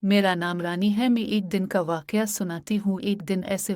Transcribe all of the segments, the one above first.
मेरा नाम रानी है। मैं एक दिन का वाकया सुनाती हूँ। एक दिन ऐसे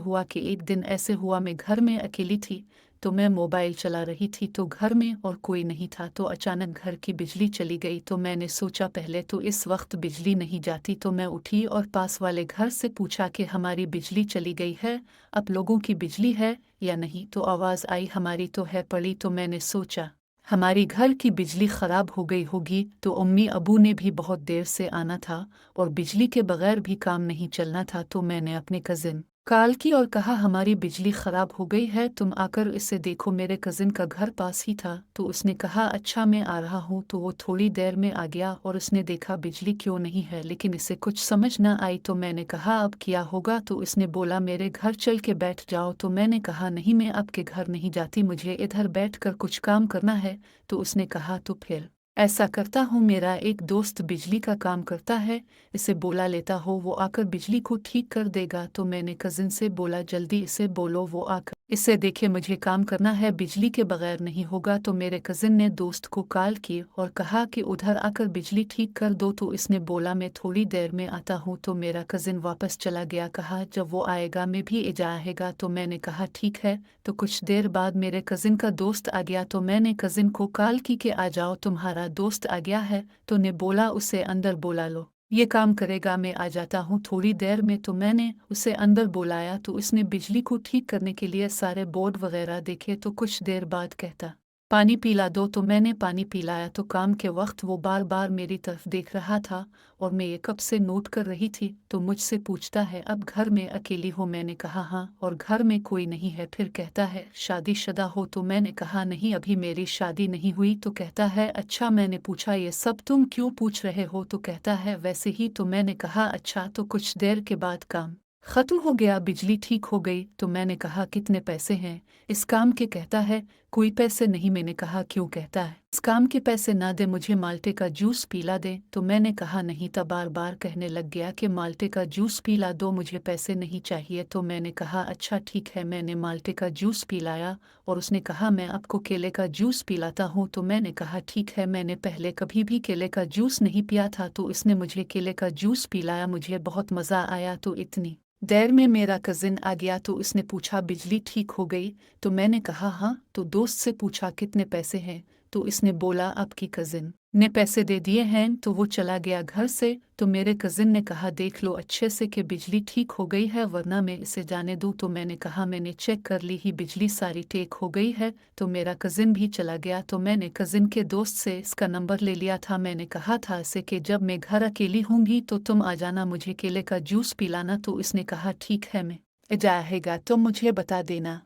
हुआ मैं घर में अकेली थी, तो मैं मोबाइल चला रही थी तो घर में और कोई नहीं था, तो अचानक घर की बिजली चली गई। तो मैंने सोचा पहले तो इस वक्त बिजली नहीं जाती, तो मैं उठी और पास वाले घर से पूछा कि हमारी बिजली चली गई है, अब लोगों की बिजली है या नहीं। तो आवाज़ आई हमारी तो है पड़ी। तो मैंने सोचा हमारी घर की बिजली ख़राब हो गई होगी, तो अम्मी अबू ने भी बहुत देर से आना था और बिजली के बगैर भी काम नहीं चलना था। तो मैंने अपने कज़िन कॉल की और कहा हमारी बिजली ख़राब हो गई है, तुम आकर इसे देखो। मेरे कज़िन का घर पास ही था, तो उसने कहा अच्छा मैं आ रहा हूँ। तो वो थोड़ी देर में आ गया और उसने देखा बिजली क्यों नहीं है, लेकिन इसे कुछ समझ न आई। तो मैंने कहा अब क्या होगा, तो उसने बोला मेरे घर चल के बैठ जाओ। तो मैंने कहा नहीं मैं आपके घर नहीं जाती, मुझे इधर बैठकर कुछ काम करना है। तो उसने कहा तो फिर ऐसा करता हूँ, मेरा एक दोस्त बिजली का काम करता है, इसे बोला लेता हो, वो आकर बिजली को ठीक कर देगा। तो मैंने कजिन से बोला जल्दी इसे बोलो, वो आकर इसे देखे, मुझे काम करना है, बिजली के बगैर नहीं होगा। तो मेरे कजिन ने दोस्त को कॉल की और कहा कि उधर आकर बिजली ठीक कर दो। तो इसने बोला मैं थोड़ी देर में आता हूँ। तो मेरा कजिन वापस चला गया, कहा जब वो आएगा मैं भी आएगा। तो मैंने कहा ठीक है। तो कुछ देर बाद मेरे कजिन का दोस्त आ गया, तो मैंने कजिन को कॉल की कि आ जाओ तुम्हारा दोस्त आ गया है। तो ने बोला उसे अंदर बुला लो, ये काम करेगा, मैं आ जाता हूँ थोड़ी देर में। तो मैंने उसे अंदर बुलाया, तो उसने बिजली को ठीक करने के लिए सारे बोर्ड वगैरह देखे। तो कुछ देर बाद कहता पानी पिला दो। तो मैंने पानी पिलाया। तो काम के वक्त वो बार बार मेरी तरफ देख रहा था और मैं ये कब से नोट कर रही थी। तो मुझसे पूछता है अब घर में अकेली हो, मैंने कहा हाँ, और घर में कोई नहीं है। फिर कहता है शादीशुदा हो। तो मैंने कहा नहीं अभी मेरी शादी नहीं हुई। तो कहता है अच्छा, मैंने पूछा ये सब तुम क्यों पूछ रहे हो। तो कहता है वैसे ही। तो मैंने कहा अच्छा। तो कुछ देर के बाद काम खत्म हो गया, बिजली ठीक हो गई। तो मैंने कहा कितने पैसे हैं इस काम के। कहता है कोई पैसे नहीं। मैंने कहा क्यों। कहता है इस काम के पैसे ना दे, मुझे माल्टे का जूस पिला दे। तो मैंने कहा नहीं, तब बार बार कहने लग गया कि माल्टे का जूस पिला दो, मुझे पैसे नहीं चाहिए। तो मैंने कहा अच्छा ठीक है। मैंने माल्टे का जूस पिलाया और उसने कहा मैं आपको केले का जूस पिलाता हूँ। तो मैंने कहा ठीक है, मैंने पहले कभी भी केले का जूस नहीं पिया था। तो इसने मुझे केले का जूस पिलाया, मुझे बहुत मज़ा आया। तो इतनी देर में मेरा कजिन आ गया, तो उसने पूछा बिजली ठीक हो गई। तो मैंने कहा हाँ। तो दोस्त से पूछा कितने पैसे हैं। तो इसने बोला आपकी कजिन ने पैसे दे दिए हैं। तो वो चला गया घर से। तो मेरे कजिन ने कहा देख लो अच्छे से कि बिजली ठीक हो गई है, वरना मैं इसे जाने दूँ। तो मैंने कहा मैंने चेक कर ली ही, बिजली सारी ठीक हो गई है। तो मेरा कजिन भी चला गया। तो मैंने कजिन के दोस्त से इसका नंबर ले लिया था। मैंने कहा था इसे कि जब मैं घर अकेली होंगी तो तुम आ जाना, मुझे केले का जूस पिलाना। तो इसने कहा ठीक है, मैं जाएगा तो मुझे बता देना।